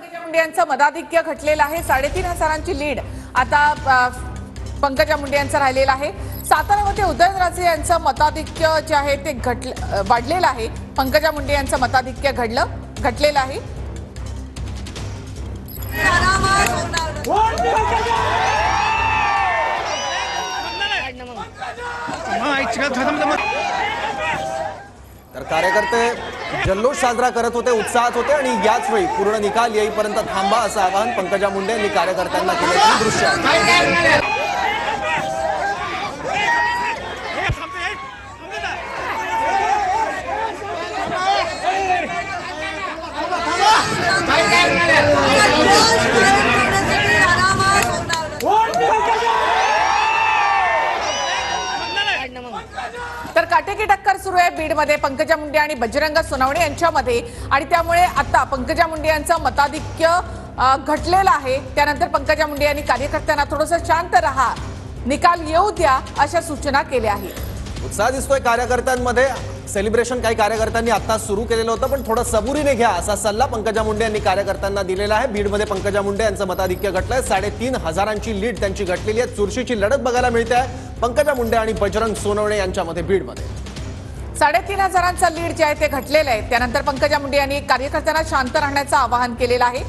पंकजा मुंडे यांचं मताधिक्य घटलेलं आहे। 3,500ची लीड आता पंकजा मुंडे यांचं राहिलेलं आहे। साताऱ्यामध्ये उदयनराजे यांचं मताधिक्य जे आहे ते वाढलेलं आहे। पंकजा मुंडे यांचं मताधिक्य घटलेलं आहे। तर कार्यकर्ते जल्लोष साजरा करत होते, उत्साहात होते आणि याच वेळी पूर्ण निकाल येईपर्यंत थांबा असं आवाहन पंकजा मुंडे यांनी कार्यकर्त्यांना केल्याचे दृश्य आहे। तर काटेकी टक्कर सुरू आहे बीडमध्ये पंकजा मुंडे आणि बजरंग सोनवणे यांच्यामध्ये आणि त्यामुळे आता पंकजा मुंडे यांचं मताधिक्य घटलेलं आहे। त्यानंतर पंकजा मुंडे यांनी कार्यकर्त्यांना थोडंसं शांत राहा, निकाल येऊ द्या अशा सूचना केल्या आहेत। उत्साह दिसतोय कार्यकर्त्यांमध्ये। सेलिब्रेशन काही कार्यकर्त्यांनी आता सुरू केलेलं होतं, पण थोडं सबुरीने घ्या असा सल्ला पंकजा मुंडे यांनी कार्यकर्त्यांना दिलेला आहे। बीडमध्ये पंकजा मुंडे यांचं मताधिक्य घटलंय। 3,500ची लीड त्यांची घटलेली आहे। चुरशीची लढत बघायला मिळते आहे पंकजा मुंडे आणि बजरंग सोनवणे यांच्यामध्ये बीडमध्ये। 3,500चं लीड जे आहे ते घटलेलं आहे। त्यानंतर पंकजा मुंडे यांनी कार्यकर्त्यांना शांत राहण्याचं आवाहन केलेलं आहे।